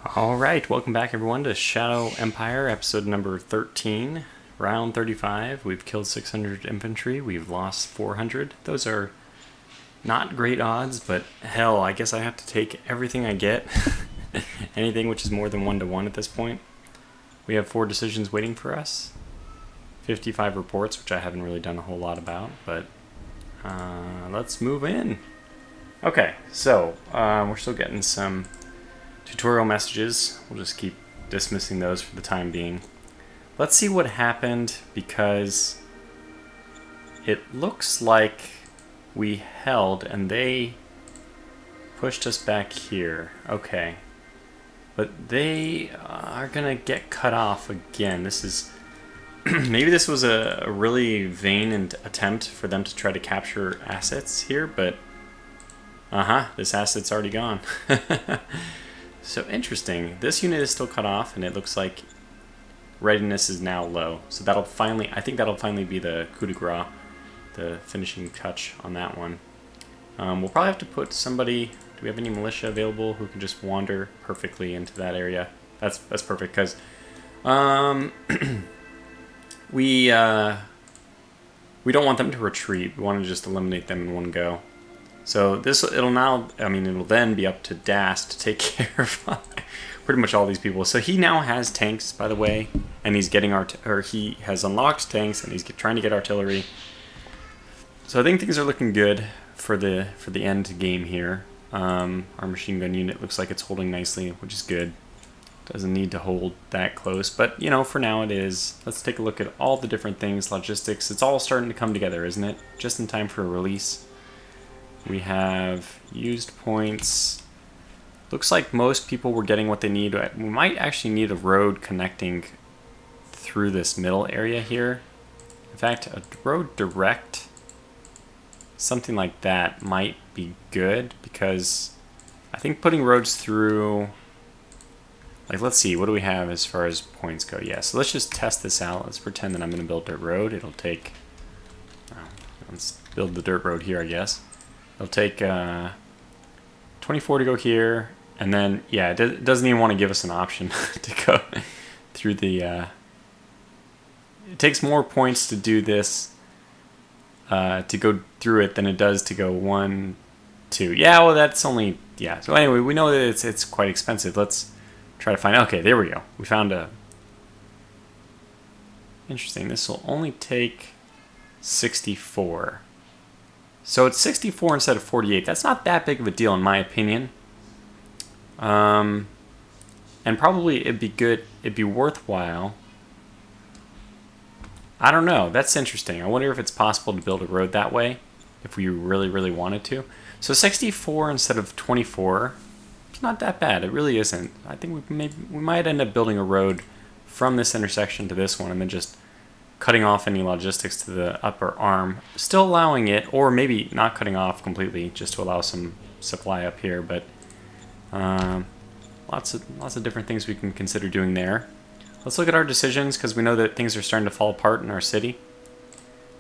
Alright, welcome back everyone to Shadow Empire, episode number 13, round 35. We've killed 600 infantry, we've lost 400. Those are not great odds, but hell, I guess I have to take everything I get. Anything which is more than 1-to-1 at this point. We have 4 decisions waiting for us. 55 reports, which I haven't really done a whole lot about, but let's move in. Okay, so we're still getting some tutorial messages. We'll just keep dismissing those for the time being. Let's see what happened, because it looks like we held and they pushed us back here. Okay. But they are gonna get cut off again. This is maybe this was a really vain attempt for them to try to capture assets here, but this asset's already gone. So interesting. This unit is still cut off, and it looks like readiness is now low. So that'll finally, I think that'll finally be the coup de grace, the finishing touch on that one. We'll probably have to put somebody. Do we have any militia available who can just wander perfectly into that area? That's perfect, because we don't want them to retreat. We want to just eliminate them in one go. So it'll then be up to Das to take care of pretty much all these people. So he now has tanks, by the way, and he's getting he has unlocked tanks, and he's trying to get artillery. So I think things are looking good for the end game here. Our machine gun unit looks like it's holding nicely, which is good. Doesn't need to hold that close, but you know, for now it is. Let's take a look at all the different things, logistics. It's all starting to come together, isn't it? Just in time for a release. We have used points. Looks like most people were getting what they need. We might actually need a road connecting through this middle area here. In fact, a road direct, something like that might be good, because I think putting roads through, like, let's see, what do we have as far as points go? Yeah, so let's just test this out. Let's pretend that I'm going to build a dirt road. It'll take, let's build the dirt road here, I guess. It'll take 24 to go here, and then, yeah, it doesn't even want to give us an option to go through the... it takes more points to do this, to go through it, than it does to go 1, 2. Yeah, well, that's only... Yeah, so anyway, we know that it's quite expensive. Let's try to find... Okay, there we go. We found a... Interesting. This will only take 64. So it's 64 instead of 48. That's not that big of a deal in my opinion. And probably it'd be worthwhile. I don't know. That's interesting. I wonder if it's possible to build a road that way, if we really, really wanted to. So 64 instead of 24. It's not that bad. It really isn't. I think we might end up building a road from this intersection to this one, and then just cutting off any logistics to the upper arm, still allowing it, or maybe not cutting off completely, just to allow some supply up here. But lots of different things we can consider doing there. Let's look at our decisions, because we know that things are starting to fall apart in our city.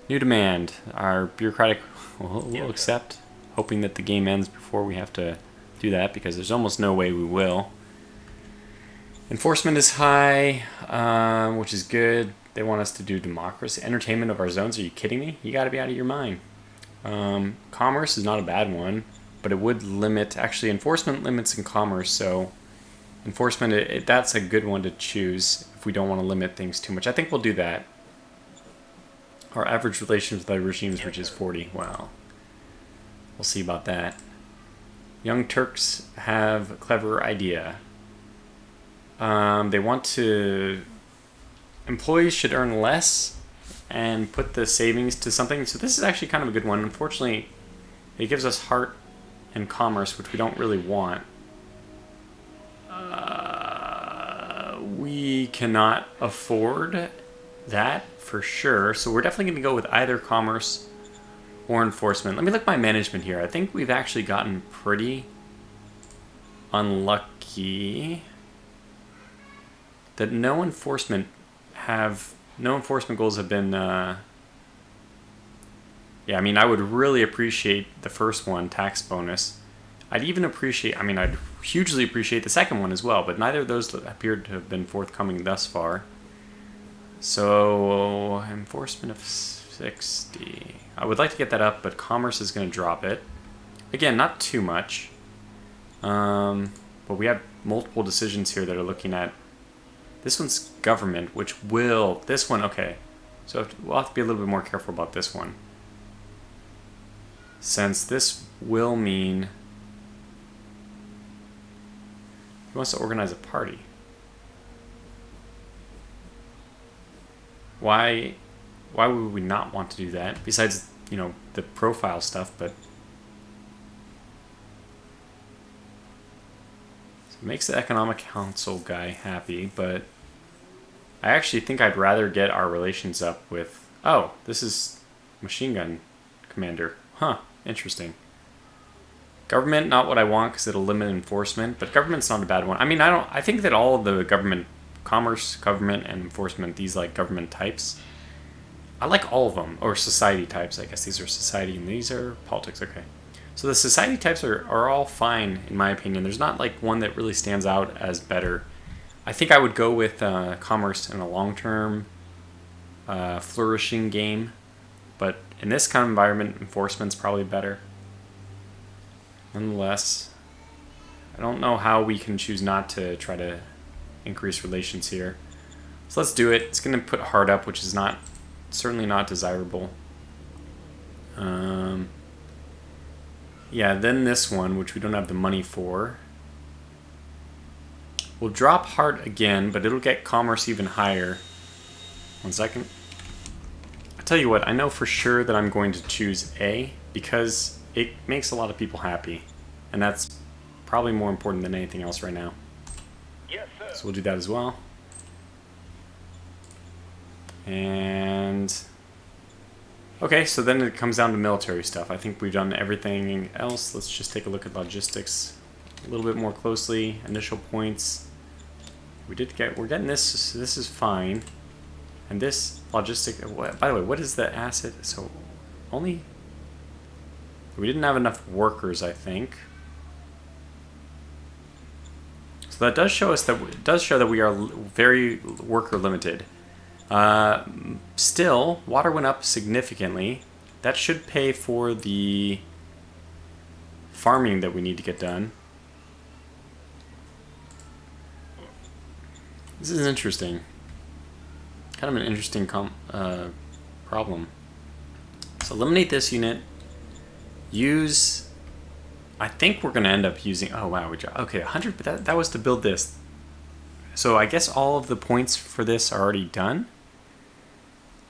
New demand. Our bureaucratic will accept, hoping that the game ends before we have to do that, because there's almost no way we will. Enforcement is high, which is good. They want us to do democracy. Entertainment of our zones. Are you kidding me? You got to be out of your mind. Commerce is not a bad one, but it would limit... Actually, enforcement limits in commerce, so... Enforcement, that's a good one to choose if we don't want to limit things too much. I think we'll do that. Our average relations with other regimes, which is 40. Wow. We'll see about that. Young Turks have a clever idea. They want to... Employees should earn less and put the savings to something. So this is actually kind of a good one. Unfortunately, it gives us heart and commerce, which we don't really want. We cannot afford that for sure. So we're definitely going to go with either commerce or enforcement. Let me look at my management here. I think we've actually gotten pretty unlucky that no enforcement goals have been yeah, I mean, I would really appreciate the first one, tax bonus. I'd even appreciate, I mean, I'd hugely appreciate the second one as well, but neither of those appear to have been forthcoming thus far. So, enforcement of 60. I would like to get that up, but commerce is going to drop it. Again, not too much. But we have multiple decisions here that are looking at... This one's government, which will... This one, okay. So we'll have to be a little bit more careful about this one. Since this will mean... He wants to organize a party. Why would we not want to do that? Besides, you know, the profile stuff, but... So it makes the economic council guy happy, but... I actually think I'd rather get our relations up with... Oh, this is machine gun commander. Huh, interesting. Government, not what I want because it'll limit enforcement, but government's not a bad one. I mean, I think that all of the government, commerce, government, and enforcement, these like government types, I like all of them, or society types, I guess. These are society and these are politics, okay. So the society types are all fine, in my opinion. There's not like one that really stands out as better. I think I would go with commerce in a long-term flourishing game, but in this kind of environment, enforcement's probably better. Nonetheless, I don't know how we can choose not to try to increase relations here. So let's do it. It's going to put hard up, which is not certainly not desirable. Yeah, then this one, which we don't have the money for. We'll drop heart again, but it'll get commerce even higher. 1 second. I tell you what, I know for sure that I'm going to choose A because it makes a lot of people happy, and that's probably more important than anything else right now. Yes, sir. So we'll do that as well. And okay, so then it comes down to military stuff. I think we've done everything else. Let's just take a look at logistics a little bit more closely. Initial points. We're getting this. This is fine. And this logistic. By the way, what is the asset? So only. We didn't have enough workers, I think. So that does show us that we are very worker limited. Still, water went up significantly. That should pay for the farming that we need to get done. This is interesting. Kind of an interesting problem. So eliminate this unit. Use... I think we're going to end up using... Oh, wow. Okay, 100, but that was to build this. So I guess all of the points for this are already done.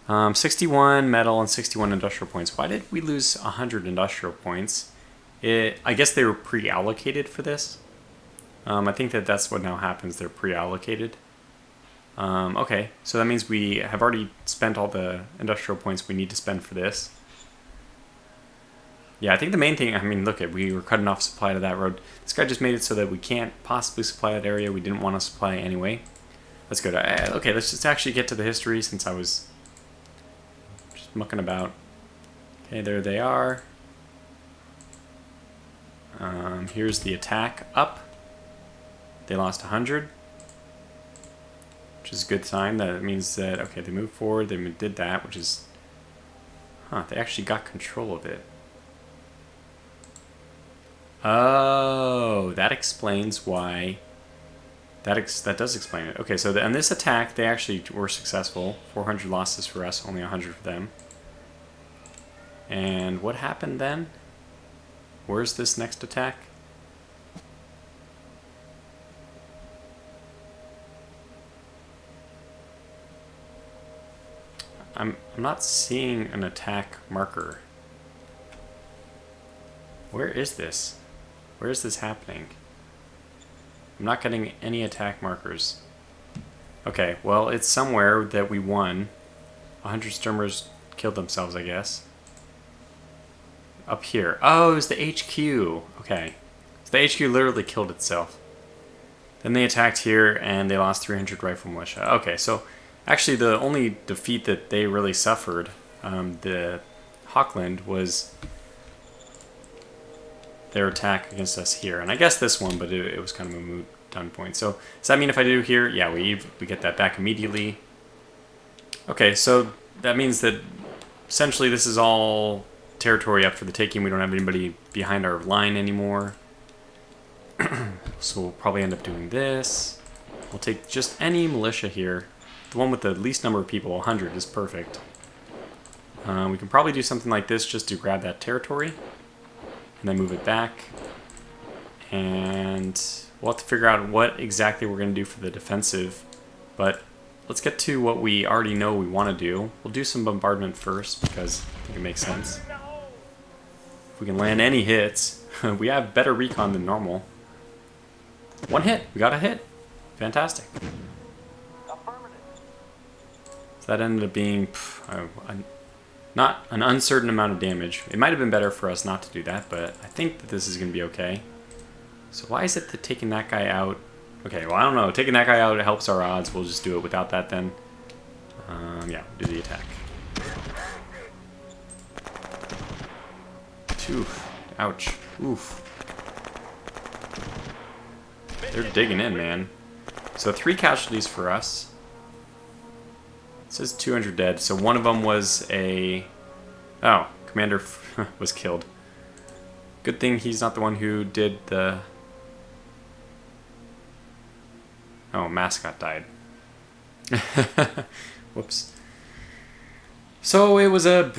61 metal and 61 industrial points. Why did we lose 100 industrial points? I guess they were pre-allocated for this. I think that's what now happens. They're pre-allocated. Okay, so that means we have already spent all the industrial points we need to spend for this. Yeah, I think the main thing, I mean, look, we were cutting off supply to that road. This guy just made it so that we can't possibly supply that area. We didn't want to supply anyway. Let's go to, okay, let's just actually get to the history since I was just mucking about. Okay, there they are. Here's the attack up. They lost 100. Which is a good sign. That means that, okay, they moved forward, they did that, which is, they actually got control of it. Oh, that explains why. That does explain it. Okay, so on this attack, they actually were successful. 400 losses for us, only 100 for them. And what happened then? Where's this next attack? I'm not seeing an attack marker. Where is this? Where is this happening? I'm not getting any attack markers. Okay, well, it's somewhere that we won. 100 Sturmers killed themselves, I guess. Up here. Oh, it was the HQ. Okay. So the HQ literally killed itself. Then they attacked here, and they lost 300 rifle militia. Okay, so actually the only defeat that they really suffered, the Hawkland, was their attack against us here. And I guess this one, but it was kind of a moot done point. So does that mean if I do here, yeah, we get that back immediately. Okay, so that means that essentially this is all territory up for the taking. We don't have anybody behind our line anymore. So we'll probably end up doing this. We'll take just any militia here. The one with the least number of people, 100, is perfect. We can probably do something like this just to grab that territory and then move it back. And we'll have to figure out what exactly we're going to do for the defensive. But let's get to what we already know we want to do. We'll do some bombardment first because I think it makes sense. If we can land any hits, we have better recon than normal. One hit. We got a hit. Fantastic. So that ended up being not an uncertain amount of damage. It might have been better for us not to do that, but I think that this is going to be okay. So why is it that taking that guy out... Okay, well, I don't know. Taking that guy out, it helps our odds. We'll just do it without that then. Yeah, do the attack. Oof. Ouch. Oof. They're digging in, man. So 3 casualties for us. It says 200 dead. So one of them was a... Oh, commander was killed. Good thing he's not the one who did the... Oh, mascot died. Whoops. So it was a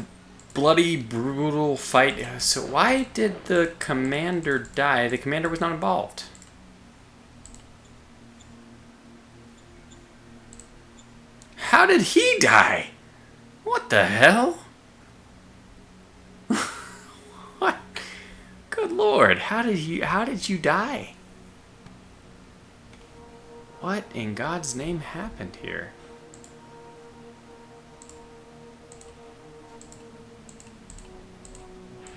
bloody, brutal fight. So why did the commander die? The commander was not involved. How did he die? What the hell? What? Good Lord, how did you die? What in God's name happened here?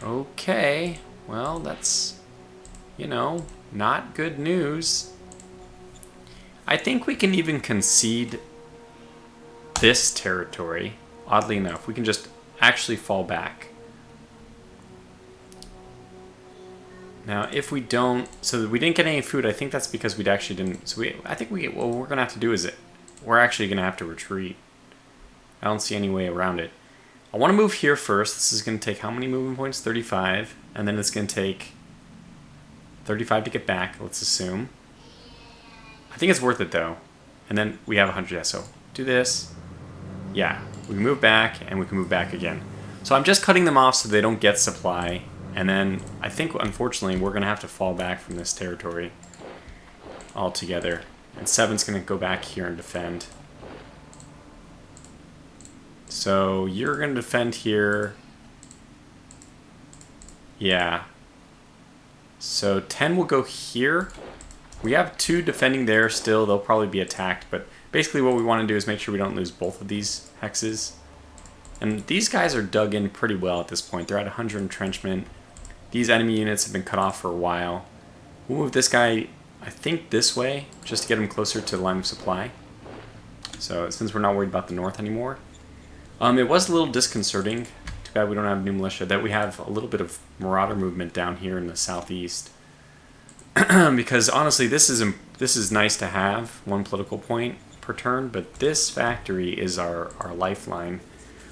Okay, well, that's, you know, not good news. I think we can even concede this territory, oddly enough. We can just actually fall back. Now, if we don't, so we didn't get any food, I think that's because we actually didn't, so I think what we're going to have to do is we're actually going to have to retreat. I don't see any way around it. I want to move here first. This is going to take how many movement points? 35. And then it's going to take 35 to get back, let's assume. I think it's worth it, though. And then we have 100, yeah, so do this. Yeah, we can move back, and we can move back again. So I'm just cutting them off so they don't get supply. And then I think, unfortunately, we're going to have to fall back from this territory altogether. And 7's going to go back here and defend. So you're going to defend here. Yeah. So 10 will go here. We have 2 defending there still. They'll probably be attacked. But basically what we want to do is make sure we don't lose both of these hexes. And these guys are dug in pretty well at this point. They're at 100 entrenchment. These enemy units have been cut off for a while. We'll move this guy, I think, this way, just to get him closer to the line of supply. So since we're not worried about the north anymore. It was a little disconcerting, too bad we don't have new militia, that we have a little bit of marauder movement down here in the southeast. Because honestly, this is nice to have, 1 political point per turn, but this factory is our lifeline.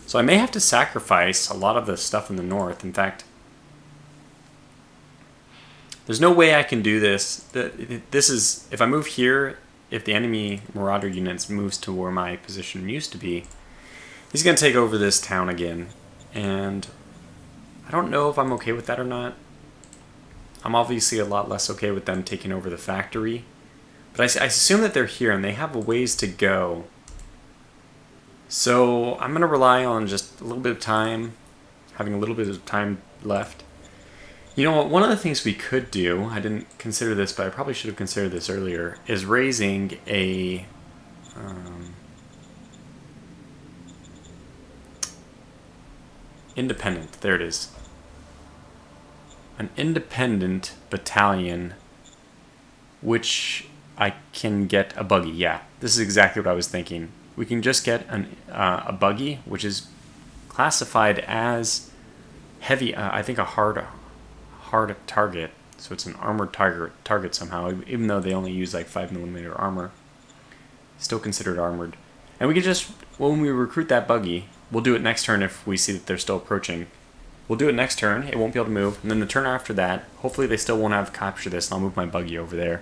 So I may have to sacrifice a lot of the stuff in the north. In fact, there's no way I can do this. This is, if I move here, if the enemy marauder units moves to where my position used to be, he's going to take over this town again. And I don't know if I'm okay with that or not. I'm obviously a lot less okay with them taking over the factory. But I assume that they're here and they have a ways to go. So I'm going to rely on just a little bit of time, having a little bit of time left. You know what, one of the things we could do, I didn't consider this, but I probably should have considered this earlier, is raising a... independent, there it is. An independent battalion, which I can get a buggy, yeah. This is exactly what I was thinking. We can just get a buggy, which is classified as heavy, I think a hard target, so it's an armored target somehow, even though they only use like 5mm armor. Still considered armored. And we can just, when we recruit that buggy, we'll do it next turn if we see that they're still approaching. We'll do it next turn, it won't be able to move, and then the turn after that, hopefully they still won't have captured this, and I'll move my buggy over there.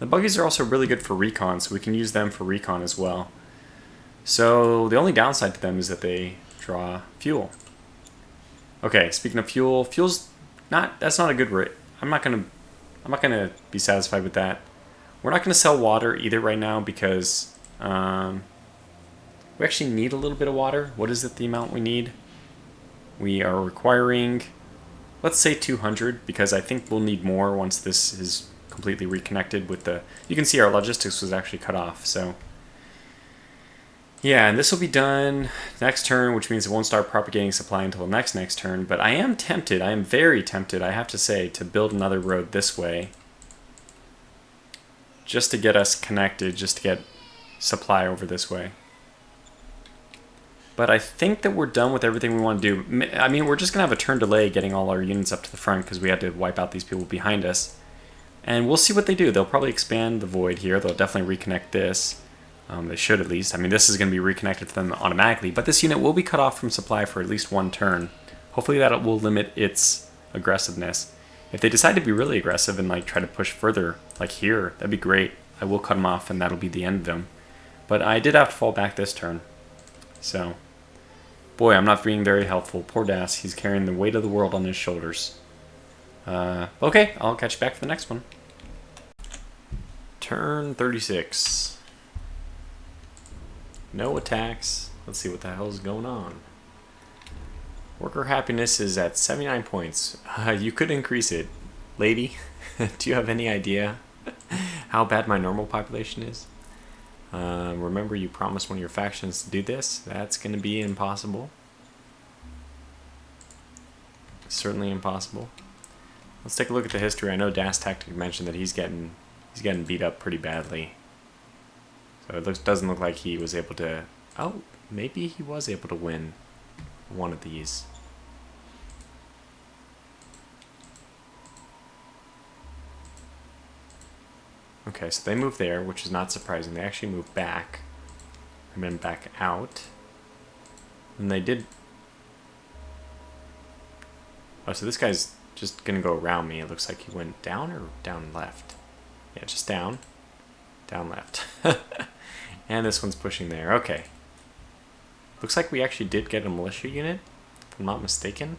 The buggies are also really good for recon, so we can use them for recon as well. So the only downside to them is that they draw fuel. Okay, speaking of fuel, that's not a good rate. I'm not gonna be satisfied with that. We're not gonna sell water either right now because we actually need a little bit of water. What is it, the amount we need? We are requiring, let's say 200, because I think we'll need more once this is completely reconnected with the, you can see our logistics was actually cut off, so. Yeah, and this will be done next turn, which means it won't start propagating supply until the next turn, but I am tempted, I am very tempted, I have to say, to build another road this way. Just to get us connected, just to get supply over this way. But I think that we're done with everything we want to do. I mean, we're just going to have a turn delay getting all our units up to the front because we had to wipe out these people behind us. And we'll see what they do. They'll probably expand the void here. They'll definitely reconnect this. They should at least. I mean, this is going to be reconnected to them automatically. But this unit will be cut off from supply for at least one turn. Hopefully that will limit its aggressiveness. If they decide to be really aggressive and like try to push further, like here, that'd be great. I will cut them off and that'll be the end of them. But I did have to fall back this turn. So, boy, I'm not being very helpful. Poor Das, he's carrying the weight of the world on his shoulders. Okay, I'll catch you back for the next one. Turn 36. No attacks. Let's see what the hell is going on. Worker happiness is at 79 points. You could increase it. Lady, do you have any idea how bad my normal population is? Remember you promised one of your factions to do this? That's going to be impossible. Certainly impossible. Let's take a look at the history. I know DasTactic mentioned that he's getting beat up pretty badly. So it doesn't look like he was able to... Oh, maybe he was able to win one of these. Okay, so they moved there, which is not surprising. They actually moved back and then back out. And they did... Oh, so this guy's just going to go around me. It looks like he went down or down left. Yeah, just down. Down left. And this one's pushing there. Okay. Looks like we actually did get a militia unit, if I'm not mistaken.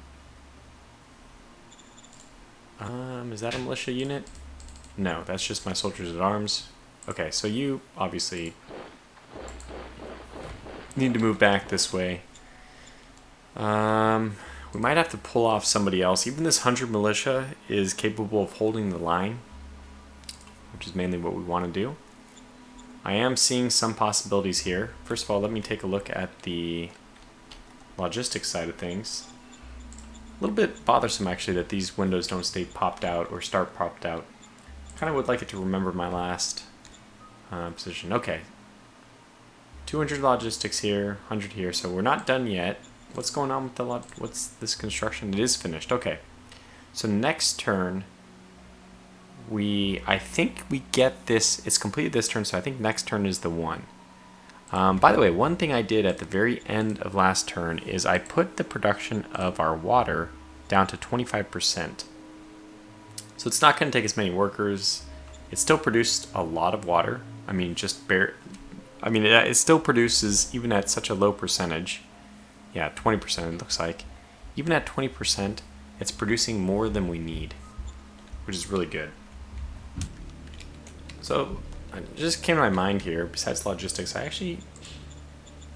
Is that a militia unit? No, that's just my soldiers at arms. Okay, so you obviously need to move back this way. We might have to pull off somebody else. Even this 100 militia is capable of holding the line, which is mainly what we want to do. I am seeing some possibilities here. First of all, let me take a look at the logistics side of things. A little bit bothersome actually that these windows don't stay popped out or start popped out. Kind of would like it to remember my last position. Okay. 200 logistics here, 100 here, so we're not done yet. What's going on with the what's this construction? It is finished. Okay. So next turn, I think we get this, it's completed this turn, so I think next turn is the one. By the way, one thing I did at the very end of last turn is I put the production of our water down to 25%. So it's not going to take as many workers. It still produced a lot of water. I mean, it still produces, even at such a low percentage. Yeah, 20% it looks like. Even at 20%, it's producing more than we need, which is really good. So, it just came to my mind here, besides logistics, I actually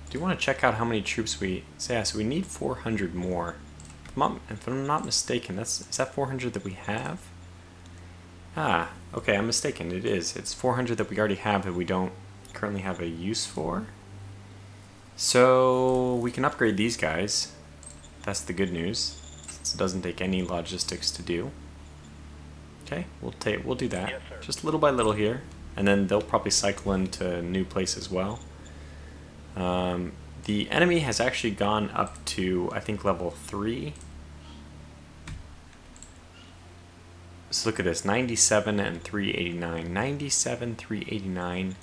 do want to check out how many troops so we need 400 more. If I'm not mistaken, is that 400 that we have? Ah, okay, I'm mistaken. It is. It's 400 that we already have that we don't currently have a use for. So we can upgrade these guys. That's the good news, since it doesn't take any logistics to do. Okay, we'll do that. Yes, just little by little here, and then they'll probably cycle into a new place as well. The enemy has actually gone up to, I think, level 3. Let's look at this. 97 and 389. 97, 389.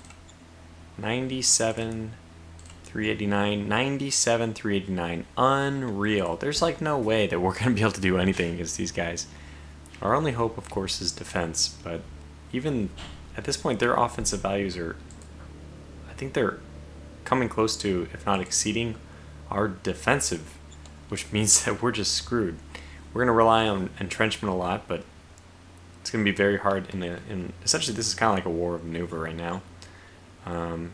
97, 389. 97, 389. Unreal. There's like no way that we're going to be able to do anything against these guys. Our only hope, of course, is defense. But even at this point, their offensive values are... I think they're coming close to, if not exceeding, our defensive, which means that we're just screwed. We're going to rely on entrenchment a lot, but it's going to be very hard. Essentially, this is kind of like a war of maneuver right now. It's going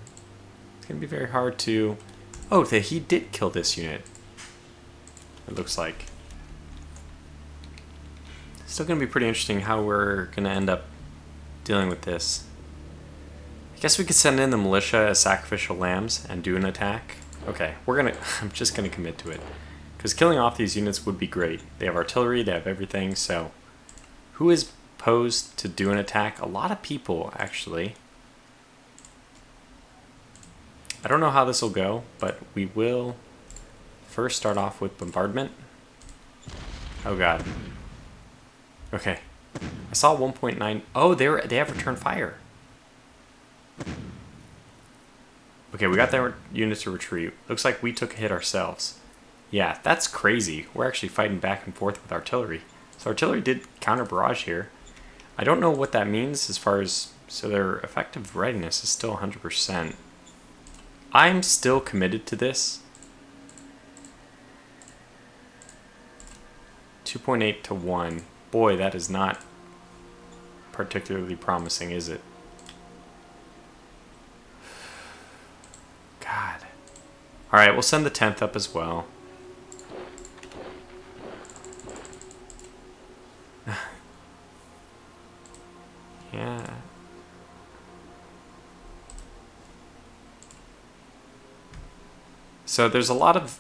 to be very hard to... Oh, he did kill this unit. It looks like. It's still going to be pretty interesting how we're going to end up dealing with this. I guess we could send in the militia as sacrificial lambs and do an attack. Okay, I'm just gonna commit to it. Because killing off these units would be great. They have artillery, they have everything, so... Who is posed to do an attack? A lot of people, actually. I don't know how this will go, but we will first start off with bombardment. Oh god. Okay. I saw 1.9... Oh, they have return fire. Okay, we got their units to retreat. Looks like we took a hit ourselves. Yeah, that's crazy. We're actually fighting back and forth with artillery. So artillery did counter barrage here. I don't know what that means as far as... So their effective readiness is still 100%. I'm still committed to this. 2.8 to 1. Boy, that is not particularly promising, is it? God. Alright, we'll send the 10th up as well. Yeah. So there's a lot of...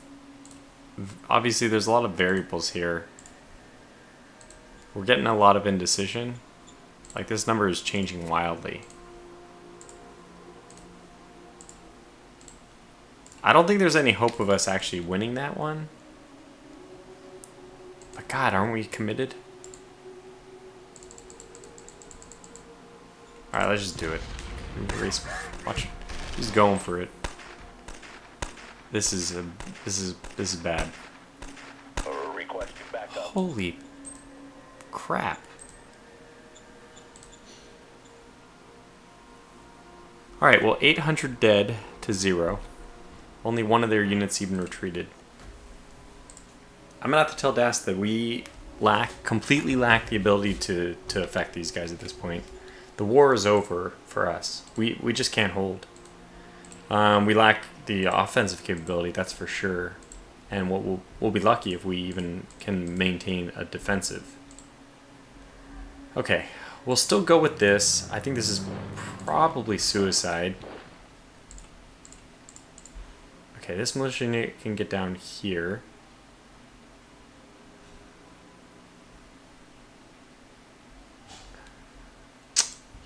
Obviously, there's a lot of variables here. We're getting a lot of indecision. Like, this number is changing wildly. I don't think there's any hope of us actually winning that one. But God, aren't we committed? Alright, let's just do it. Watch. He's going for it. This is bad. Holy crap. Alright, well, 800 dead to 0. Only one of their units even retreated. I'm gonna have to tell Das that we completely lack the ability to affect these guys at this point. The war is over for us. We just can't hold. We lack the offensive capability, that's for sure. And we'll be lucky if we even can maintain a defensive. Okay, we'll still go with this. I think this is probably suicide. Okay, this militia unit can get down here.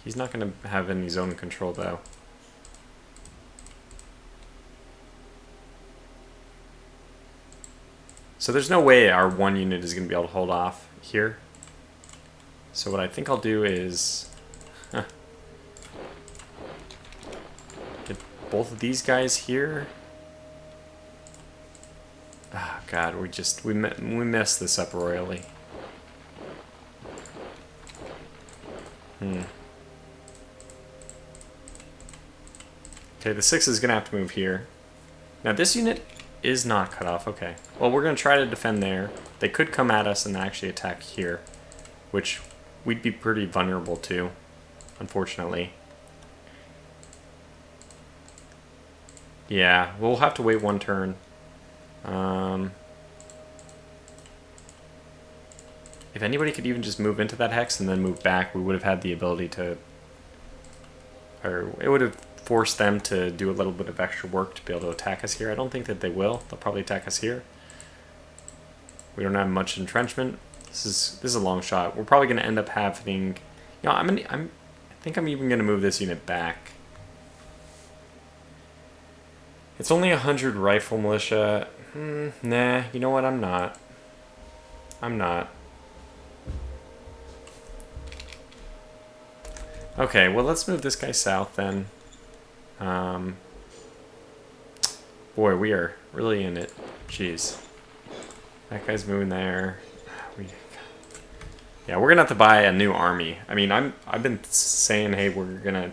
He's not going to have any zone control, though. So there's no way our one unit is going to be able to hold off here. So what I think I'll do is... get both of these guys here. Oh God, we messed this up royally. Okay, the 6 is going to have to move here. Now this unit is not cut off. Okay. Well, we're going to try to defend there. They could come at us and actually attack here, which we'd be pretty vulnerable to, unfortunately. Yeah, we'll have to wait one turn. If anybody could even just move into that hex and then move back, we would have had the ability to... Or it would have forced them to do a little bit of extra work to be able to attack us here. I don't think that they will. They'll probably attack us here. We don't have much entrenchment. This is a long shot. We're probably going to end up having... You know, I think I'm even going to move this unit back. It's only 100 rifle militia. Nah, you know what? I'm not. Okay, well, let's move this guy south then. Boy, we are really in it. Jeez. That guy's moving there. Yeah, we're gonna have to buy a new army. I mean, I've been saying, hey, we're gonna.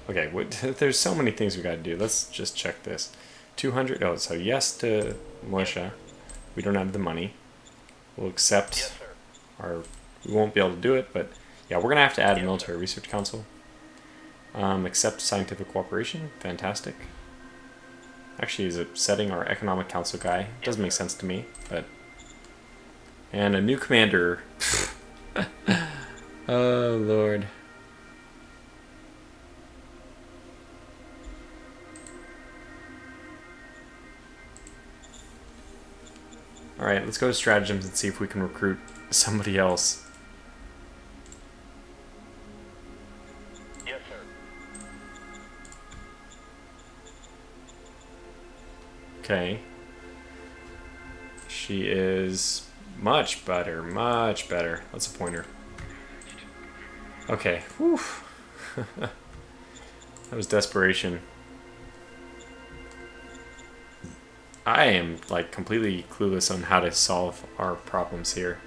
Okay, there's so many things we gotta do. Let's just check this. 200. Oh, so yes to militia. We don't have the money. We'll accept Yes, sir. our. We won't be able to do it, but yeah, we're gonna have to add a military research council. Accept scientific cooperation. Fantastic. Actually, is it setting our economic council guy? Doesn't make sense to me, but. And a new commander. Oh, Lord. Alright, let's go to Stratagems and see if we can recruit somebody else. Yes, sir. Okay. She is much better, much better. Let's appoint her. Okay. Whew. That was desperation. I am like completely clueless on how to solve our problems here.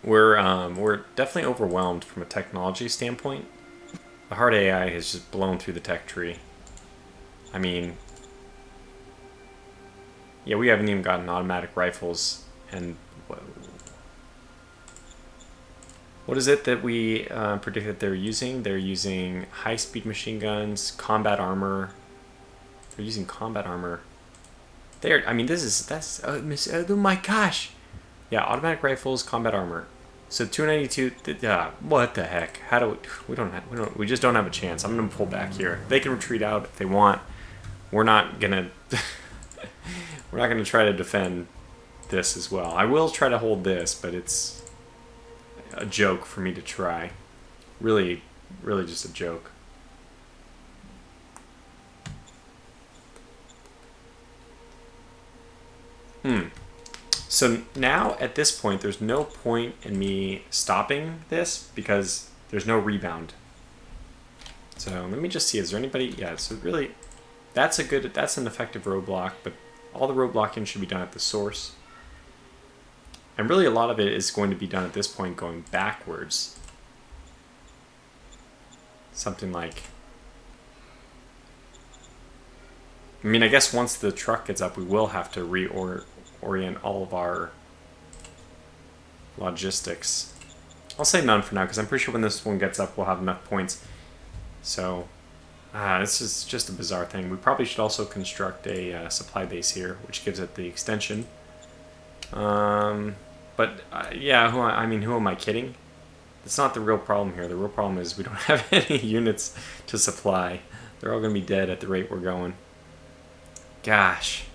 We're definitely overwhelmed from a technology standpoint. The hard AI has just blown through the tech tree. I mean, yeah, we haven't even gotten automatic rifles, and what is it that we predict that they're using? They're using high-speed machine guns, combat armor. They're using combat armor. I mean, oh my gosh. Yeah, automatic rifles, combat armor. So 292. What the heck? How do we just don't have a chance. I'm gonna pull back here. They can retreat out if they want. We're not gonna. We're not gonna try to defend this as well. I will try to hold this, but it's a joke for me to try. Really, really just a joke. So now, at this point, there's no point in me stopping this because there's no rebound. So let me just see, is there anybody? Yeah, so really, that's an effective roadblock, but all the roadblocking should be done at the source. And really a lot of it is going to be done at this point going backwards. Something like... I mean, I guess once the truck gets up, we will have to reorient all of our logistics. I'll say none for now, because I'm pretty sure when this one gets up, we'll have enough points. So, this is just a bizarre thing. We probably should also construct a supply base here, which gives it the extension. But yeah, who am I kidding? That's not the real problem here. The real problem is we don't have any units to supply. They're all going to be dead at the rate we're going. Gosh.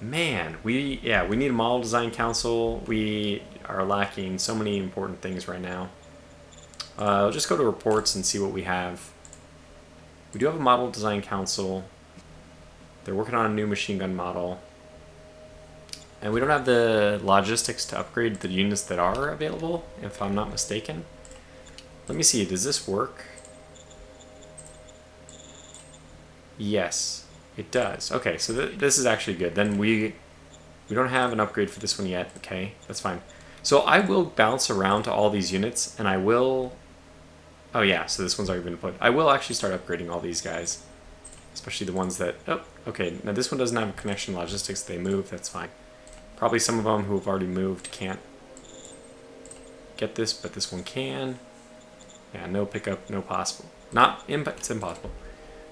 Man, we need a model design council. We are lacking so many important things right now. I'll just go to reports and see what we have. We do have a model design council. They're working on a new machine gun model. And we don't have the logistics to upgrade the units that are available, if I'm not mistaken. Let me see, does this work? Yes, it does. Okay, so this is actually good. Then we don't have an upgrade for this one yet. Okay, that's fine. So I will bounce around to all these units, and I will... Oh yeah, so this one's already been deployed. I will actually start upgrading all these guys. Especially the ones that... Oh, okay, now this one doesn't have connection logistics. They move, that's fine. Probably some of them who have already moved can't get this, but this one can. Yeah, no pickup, no possible. It's impossible.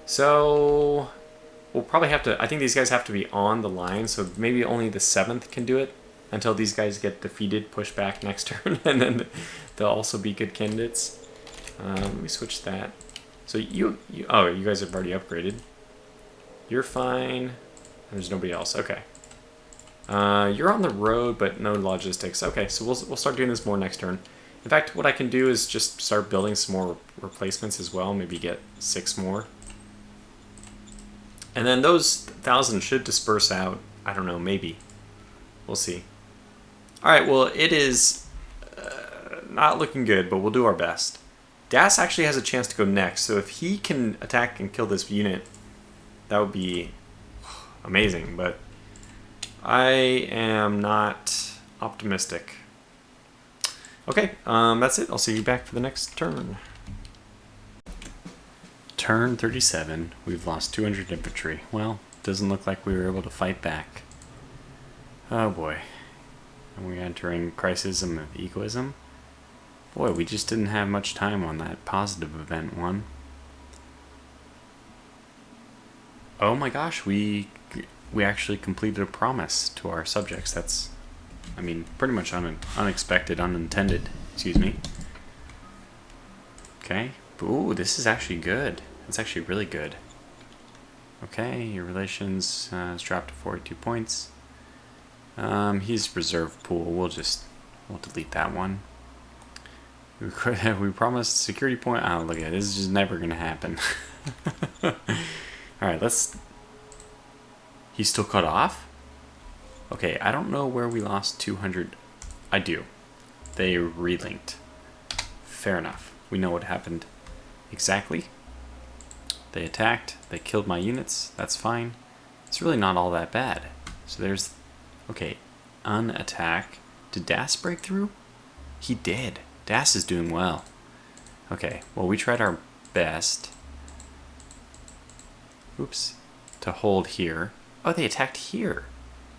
So we'll probably have to, I think these guys have to be on the line, so maybe only the 7th can do it until these guys get defeated, push back next turn, and then they'll also be good candidates. Let me switch that. So you guys have already upgraded. You're fine. And there's nobody else. Okay. You're on the road, but no logistics. Okay, so we'll start doing this more next turn. In fact, what I can do is just start building some more replacements as well. Maybe get 6 more. And then those 1,000 should disperse out. I don't know, maybe. We'll see. Alright, well, it is not looking good, but we'll do our best. Das actually has a chance to go next, so if he can attack and kill this unit, that would be amazing, but I am not optimistic. Okay, that's it. I'll see you back for the next turn. Turn 37. We've lost 200 infantry. Well, doesn't look like we were able to fight back. Oh boy. And we're entering Crisism of Egoism. Boy, we just didn't have much time on that positive event one. Oh my gosh, we actually completed a promise to our subjects. That's, I mean, pretty much unexpected, unintended. Excuse me. Okay. Ooh, this is actually good. It's actually really good. Okay, your relations is dropped to 42 points. He's reserve pool. We'll delete that one. We promised security point. Oh, look at it. This is just never gonna happen. All right, let's. He's still cut off? Okay, I don't know where we lost 200. I do. They relinked. Fair enough. We know what happened exactly. They attacked. They killed my units. That's fine. It's really not all that bad. So there's... Okay, unattack. Did Das break through? He did. Das is doing well. Okay, well, we tried our best. Oops. To hold here. Oh, they attacked here.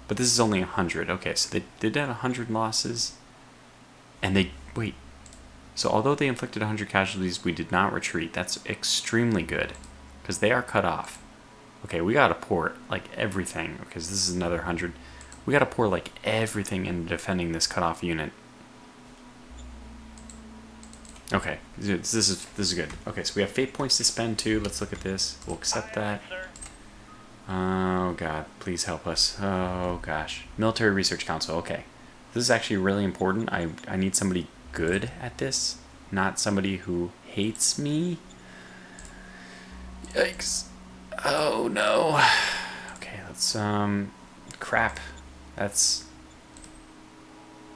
But this is only 100. Okay, so they did have 100 losses. And they... Wait. So although they inflicted 100 casualties, we did not retreat. That's extremely good. Because they are cut off. Okay, we gotta pour, like, everything. Because this is another 100. We gotta pour, like, everything into defending this cut off unit. Okay, this is good. Okay, so we have fate points to spend too. Let's look at this. We'll accept that. Oh god, please help us. Oh gosh. Military Research Council, okay. This is actually really important. I need somebody good at this, not somebody who hates me. Yikes. Oh no. Okay, let's crap. That's...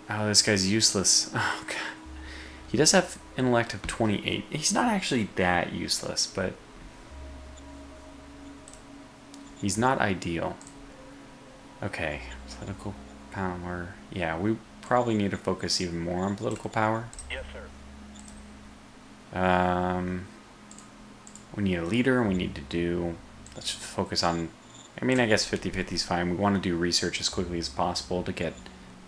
Oh, this guy's useless. Oh god. He does have intellect of 28. He's not actually that useless, but he's not ideal. Okay, political power. Yeah, we probably need to focus even more on political power. Yes, sir. We need a leader, and we need to do... Let's focus on... I mean, I guess 50-50 is fine. We want to do research as quickly as possible to get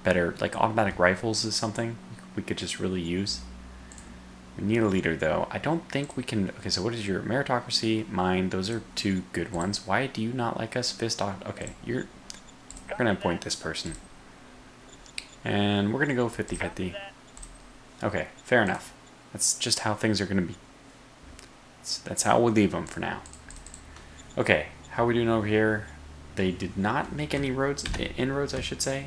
better... Like, automatic rifles is something we could just really use. We need a leader, though. I don't think we can... Okay, so what is your meritocracy? Mine. Those are two good ones. Why do you not like us? Fist off. Okay, you're going to appoint this person. And we're going to go 50-50. Okay, fair enough. That's just how things are going to be. That's how we'll leave them for now. Okay, how are we doing over here? They did not make any roads, inroads, I should say.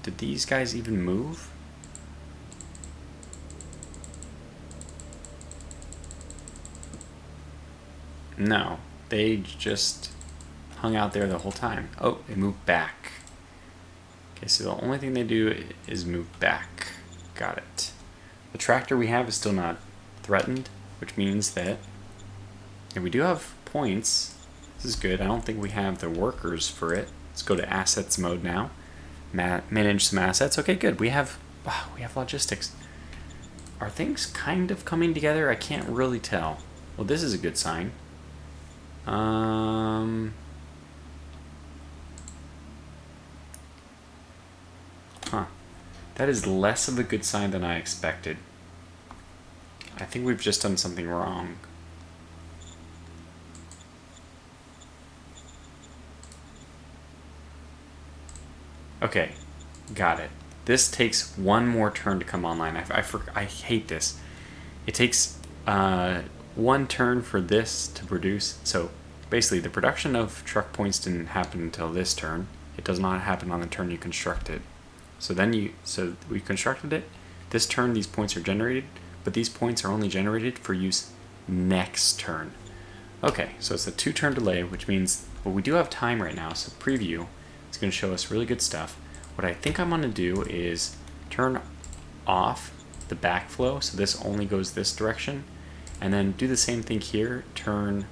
Did these guys even move? No, they just hung out there the whole time. Oh, they moved back. Okay, so the only thing they do is move back. Got it. The tractor we have is still not threatened, which means that if we do have points, this is good. I don't think we have the workers for it. Let's go to assets mode now. Manage some assets. Okay, good. We have logistics. Are things kind of coming together? I can't really tell. Well, this is a good sign. That is less of a good sign than I expected. I think we've just done something wrong. Okay, got it. This takes one more turn to come online. I hate this. It takes one turn for this to produce. So basically, the production of truck points didn't happen until this turn. It does not happen on the turn you construct it. So we constructed it. This turn, these points are generated, but these points are only generated for use next turn. Okay, so it's a 2-turn delay, which means, well, we do have time right now. So preview is going to show us really good stuff. What I think I'm going to do is turn off the backflow, so this only goes this direction. And then do the same thing here, turn,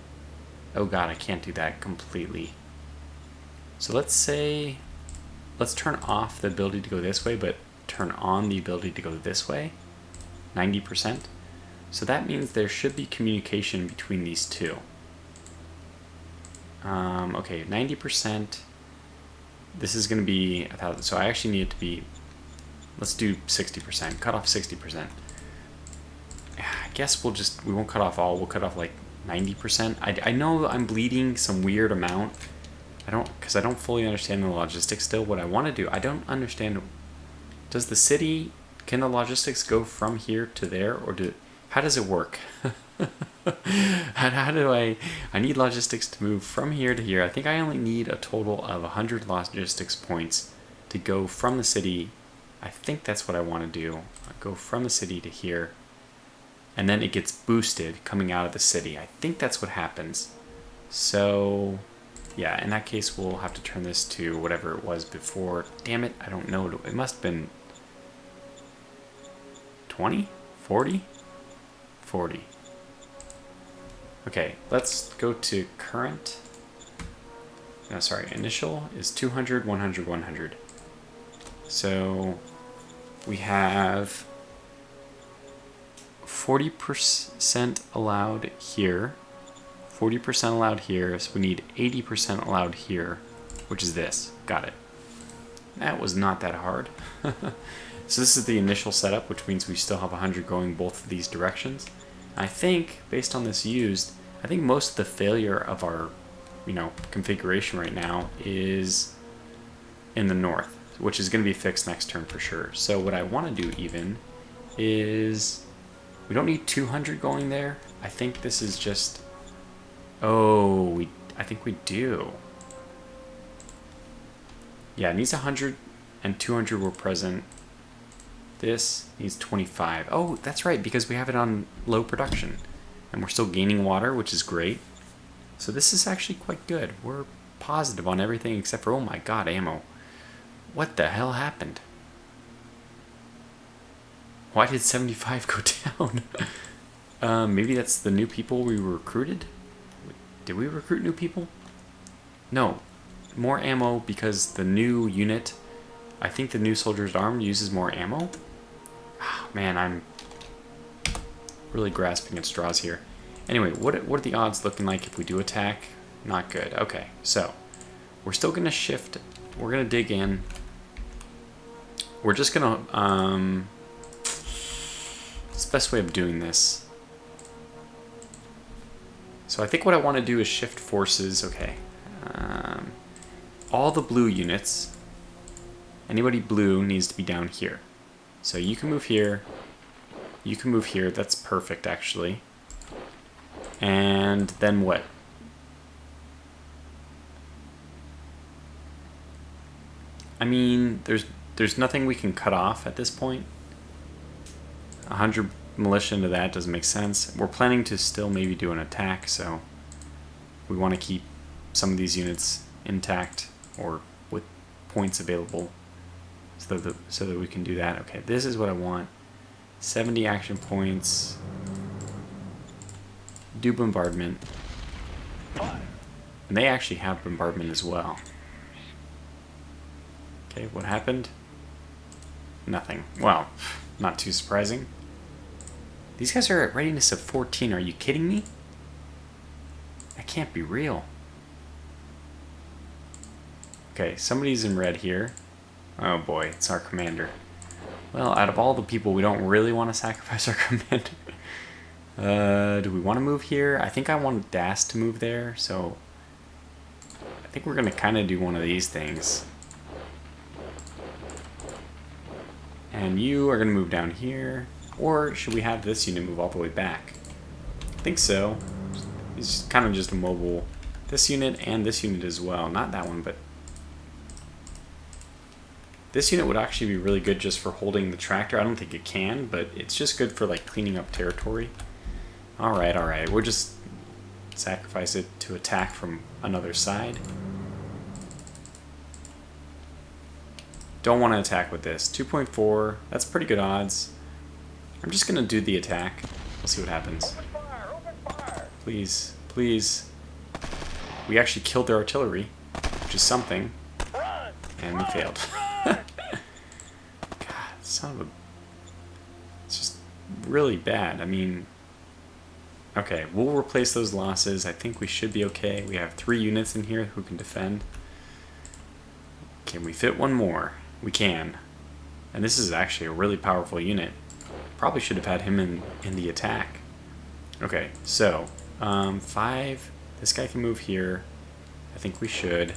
oh god, I can't do that completely. So let's turn off the ability to go this way, but turn on the ability to go this way, 90%. So that means there should be communication between these two. Okay, 90%. This is going to be 1,000. So I actually need it to be, let's do 60%. Cut off 60%. I guess we won't cut off all. We'll cut off like 90%. I know I'm bleeding some weird amount. Because I don't fully understand the logistics still. What I want to do, I don't understand. Does the city, can the logistics go from here to there, or how does it work? How do I need logistics to move from here to here. I think I only need a total of 100 logistics points to go from the city. I think that's what I want to do. I go from the city to here, and then it gets boosted coming out of the city. I think that's what happens. So yeah, in that case we'll have to turn this to whatever it was before. Damn it, I don't know. It must have been 20? 40? 40. Okay, let's go to current. No, sorry, initial is 200, 100, 100. So we have 40% allowed here, 40% allowed here, so we need 80% allowed here, which is this. Got it. That was not that hard. So this is the initial setup, which means we still have 100 going both of these directions. I think, based on this used, I think most of the failure of our, configuration right now is in the north, which is going to be fixed next turn for sure. So what I want to do even is, we don't need 200 going there. I think this is just, I think we do. Yeah, it needs 100 and 200 were present. This needs 25. Oh, that's right, because we have it on low production. And we're still gaining water, which is great. So this is actually quite good. We're positive on everything except for, oh my god, ammo. What the hell happened? Why did 75 go down? Maybe that's the new people we recruited? Did we recruit new people? No. More ammo because the new unit, I think the new soldier's arm uses more ammo. Oh, man, I'm really grasping at straws here. Anyway, what are the odds looking like if we do attack? Not good. Okay, so we're still going to shift. We're going to dig in. We're just going to... What's the best way of doing this? So I think what I want to do is shift forces. Okay. All the blue units, anybody blue needs to be down here. So you can move here. You can move here. That's perfect, actually. And then what? I mean, there's nothing we can cut off at this point. 100 militia into that doesn't make sense. We're planning to still maybe do an attack, so we want to keep some of these units intact or with points available so that we can do that. Okay, this is what I want. 70 action points. Do bombardment. And they actually have bombardment as well. Okay, what happened? Nothing. Well, not too surprising. These guys are at readiness of 14. Are you kidding me? That can't be real. Okay, somebody's in red here. Oh boy, it's our commander. Well, out of all the people, we don't really want to sacrifice our commander. Do we want to move here? I think I want Das to move there, so I think we're going to kind of do one of these things. And you are going to move down here. Or should we have this unit move all the way back? I think so. It's kind of just a mobile. This unit and this unit as well. Not that one, but this unit would actually be really good just for holding the tractor. I don't think it can, but it's just good for like cleaning up territory. Alright, alright. We'll just sacrifice it to attack from another side. Don't want to attack with this. 2.4, that's pretty good odds. I'm just gonna do the attack. We'll see what happens. Open fire! Open fire! Please, please. We actually killed their artillery, which is something, Run! and we Run! failed. Run! God, son of a... It's just really bad. I mean... Okay, we'll replace those losses. I think we should be okay. We have 3 units in here who can defend. Can we fit one more? We can. And this is actually a really powerful unit. Probably should have had him in the attack. Okay, so 5. This guy can move here. I think we should.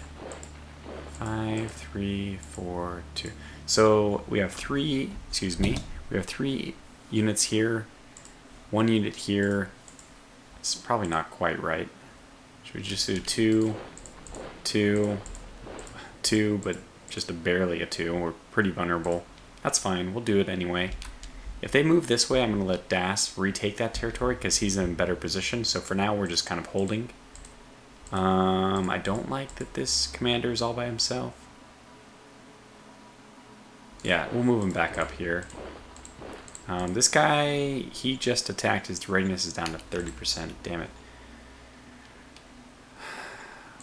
5, 3, 4, 2. So we have 3. Excuse me. We have 3 units here. 1 unit here. It's probably not quite right. Should we just do 2, 2, 2, but just barely a 2. We're pretty vulnerable. That's fine. We'll do it anyway. If they move this way, I'm going to let Das retake that territory because he's in a better position. So for now, we're just kind of holding. I don't like that this commander is all by himself. Yeah, we'll move him back up here. This guy, he just attacked. His readiness is down to 30%. Damn it.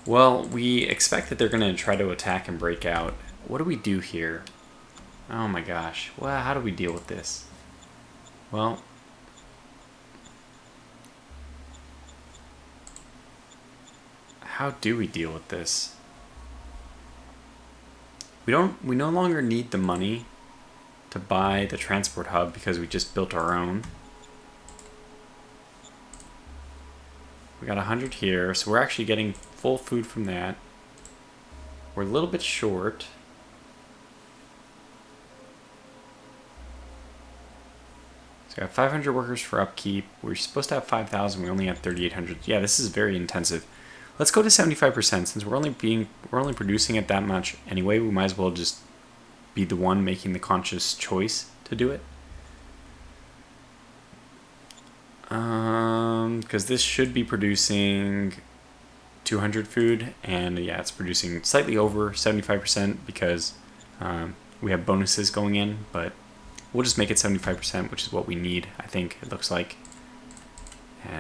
Well, we expect that they're going to try to attack and break out. What do we do here? Oh my gosh. Well, how do we deal with this? Well, how do we deal with this? We no longer need the money to buy the transport hub because we just built our own. We got 100 here, so we're actually getting full food from that. We're a little bit short. So we have 500 workers for upkeep. We're supposed to have 5,000. We only have 3,800. Yeah, this is very intensive. Let's go to 75% since we're only producing it that much anyway. We might as well just be the one making the conscious choice to do it. Because this should be producing 200 food, and yeah, it's producing slightly over 75% because we have bonuses going in, but we'll just make it 75%, which is what we need, I think it looks like.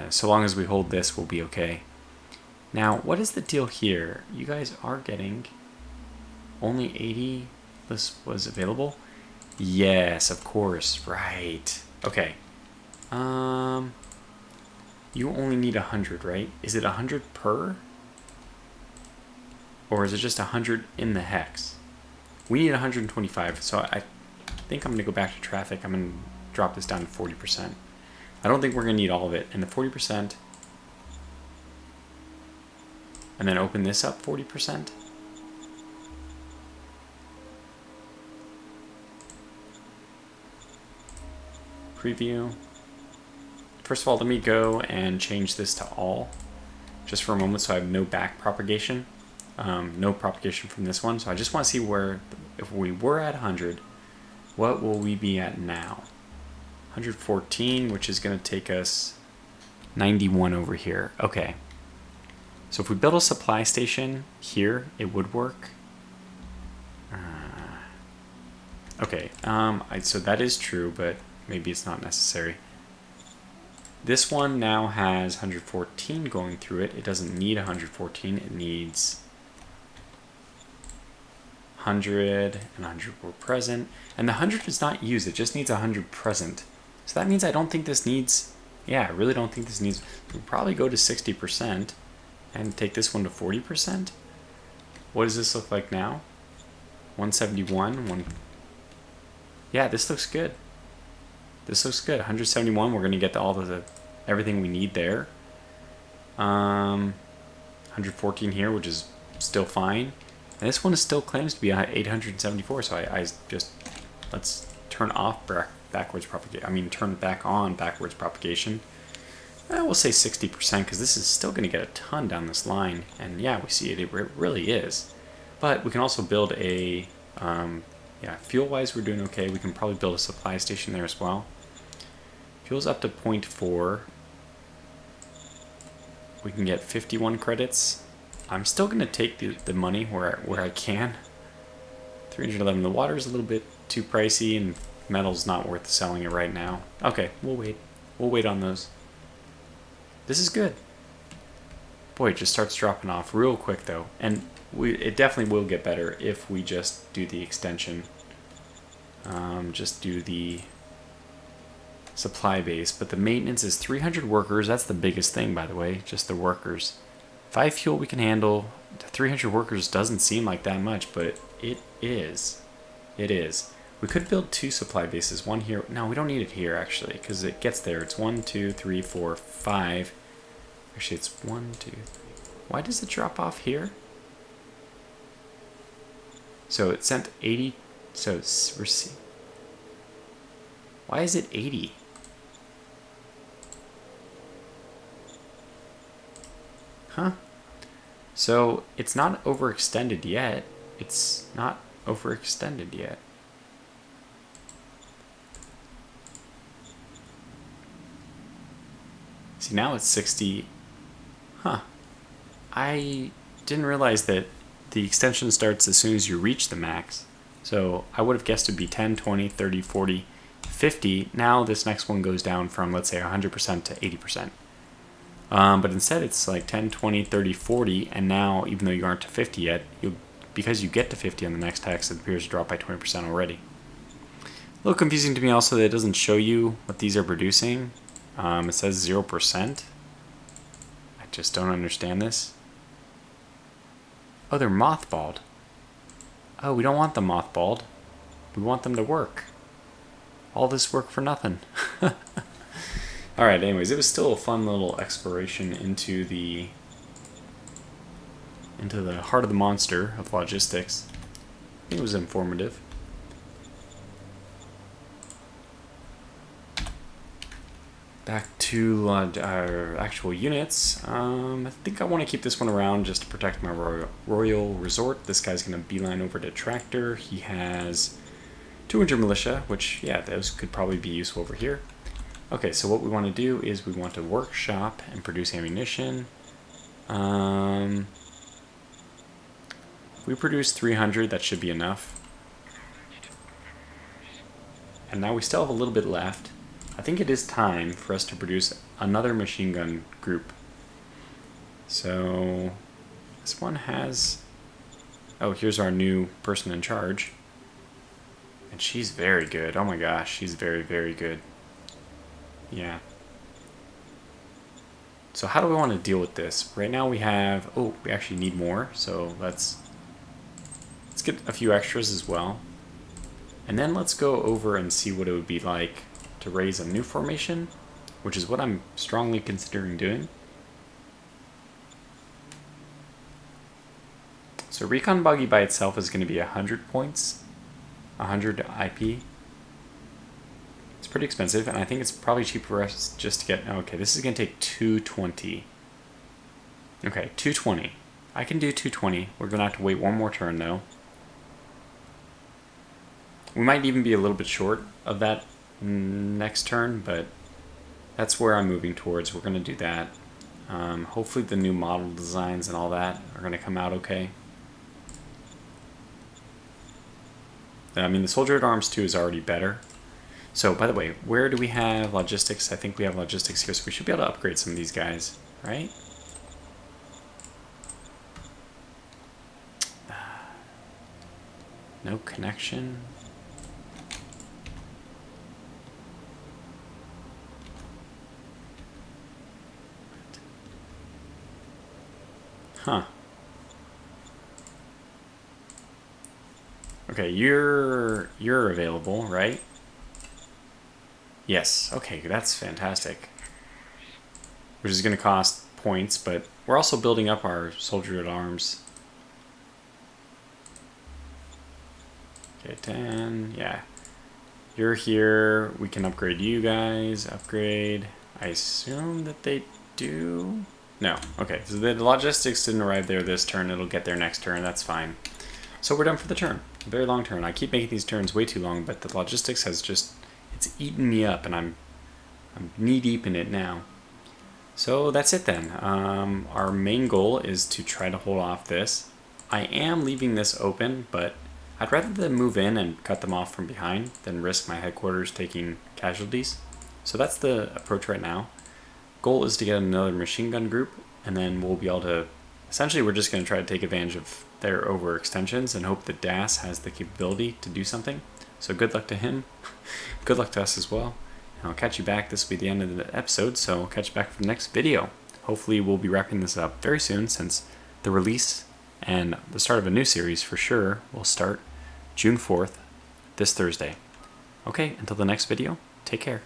So long as we hold this, we'll be okay. Now, what is the deal here? You guys are getting only 80. This was available? Yes, of course, right. Okay. You only need 100, right? Is it 100 per? Or is it just 100 in the hex? We need 125, so I think I'm going to go back to traffic. I'm going to drop this down to 40%. I don't think we're going to need all of it. And the 40%, and then open this up 40%. Preview. First of all, let me go and change this to all, just for a moment, so I have no back propagation. No propagation from this one. So I just want to see where, if we were at 100, what will we be at now? 114, which is going to take us 91 over here. Okay. So if we build a supply station here, it would work. Okay. So that is true, but maybe it's not necessary. This one now has 114 going through it. It doesn't need 114. It needs 100 and 100 were present. And the 100 is not used. It just needs 100 present. So that means I don't think this needs... Yeah, I really don't think this needs... We'll probably go to 60% and take this one to 40%. What does this look like now? 171. Yeah, this looks good. This looks good. 171. We're going to get all the everything we need there. 114 here, which is still fine. And this one still claims to be 874. So I just let's turn off backwards propagation. I mean, turn it back on backwards propagation. We'll say 60% because this is still going to get a ton down this line. And yeah, we see it. It really is. But we can also build a yeah, fuel-wise, we're doing okay. We can probably build a supply station there as well. Fuel's up to 0.4. We can get 51 credits. I'm still going to take the money where I can. 311. The water is a little bit too pricey, and Metal's not worth selling it right now. Okay, we'll wait. We'll wait on those. This is good. Boy, it just starts dropping off real quick though. And it definitely will get better if we just do the extension. Just do the supply base. But the maintenance is 300 workers. That's the biggest thing, by the way, just the workers. 5 fuel we can handle. 300 workers doesn't seem like that much, but it is. It is. We could build 2 supply bases. One here. No, we don't need it here, actually, because it gets there. It's 1, 2, 3, 4, 5. Actually, it's 1, 2, 3. Why does it drop off here? So it sent 80. So receive. Why is it 80? Huh? So it's not overextended yet. It's not overextended yet. See, now it's 60. Huh. I didn't realize that the extension starts as soon as you reach the max. So I would have guessed it'd be 10, 20, 30, 40, 50. Now this next one goes down from, let's say, 100% to 80%. But instead it's like 10, 20, 30, 40, and now, even though you aren't to 50 yet, because you get to 50 on the next hex, it appears to drop by 20% already. A little confusing to me also that it doesn't show you what these are producing. It says 0%. I just don't understand this. Oh, they're mothballed. Oh, we don't want them mothballed. We want them to work. All this work for nothing. Alright, anyways, it was still a fun little exploration into the heart of the monster of logistics. I think it was informative. Back to our actual units. I think I want to keep this one around just to protect my royal resort. This guy's going to beeline over to Tractor. He has 200 militia, which, yeah, those could probably be useful over here. Okay, so what we want to do is we want to workshop and produce ammunition. If we produce 300, that should be enough. And now we still have a little bit left. I think it is time for us to produce another machine gun group. So this one has... Oh, here's our new person in charge. And she's very good. Oh my gosh, she's very, very good. Yeah. So how do we want to deal with this? Right now we have... Oh, we actually need more. So let's get a few extras as well. And then let's go over and see what it would be like to raise a new formation, which is what I'm strongly considering doing. So Recon Buggy by itself is going to be 100 points, 100 IP. It's pretty expensive, and I think it's probably cheaper for us just to get... Okay, this is going to take 220. Okay, 220. I can do 220. We're going to have to wait one more turn, though. We might even be a little bit short of that next turn, but that's where I'm moving towards. We're going to do that. Hopefully the new model designs and all that are going to come out okay. I mean, the Soldier at Arms 2 is already better. So, by the way, where do we have logistics? I think we have logistics here, so we should be able to upgrade some of these guys, right? No connection. Huh. Okay, you're available, right? Yes. Okay, that's fantastic. Which is going to cost points, but we're also building up our Soldier at Arms. Okay, 10. Yeah. You're here. We can upgrade you guys. Upgrade. I assume that they do. No. Okay, so the logistics didn't arrive there this turn. It'll get there next turn. That's fine. So we're done for the turn. A very long turn. I keep making these turns way too long, but the logistics has just... It's eaten me up, and I'm knee-deep in it now. So that's it then. Our main goal is to try to hold off this. I am leaving this open, but I'd rather them move in and cut them off from behind than risk my headquarters taking casualties. So that's the approach right now. Goal is to get another machine gun group, and then we'll be able to... Essentially, we're just going to try to take advantage of their overextensions and hope that Das has the capability to do something. So good luck to him. Good luck to us as well. And I'll catch you back. This will be the end of the episode, so I'll catch you back for the next video. Hopefully we'll be wrapping this up very soon, since the release and the start of a new series for sure will start June 4th, this Thursday. Okay, until the next video, take care.